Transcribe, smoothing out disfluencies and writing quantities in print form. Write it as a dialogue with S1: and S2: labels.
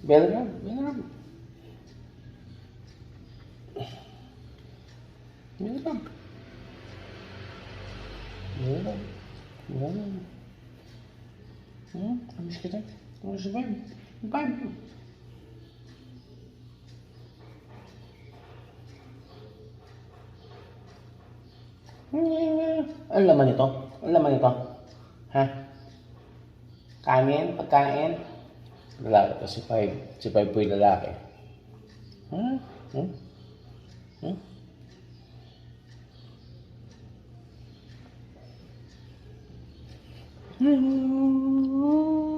S1: Welcome, welcome. Welcome. Welcome. Welcome. Habis kita. Habis vibe. Vibe. Ano laman ito? Ano laman ito? Ha? Kanin? Pagkain? Lalaki to, si Five. Si Five po yung lalaki. Hmm? Hmm? Hmm? Hmm?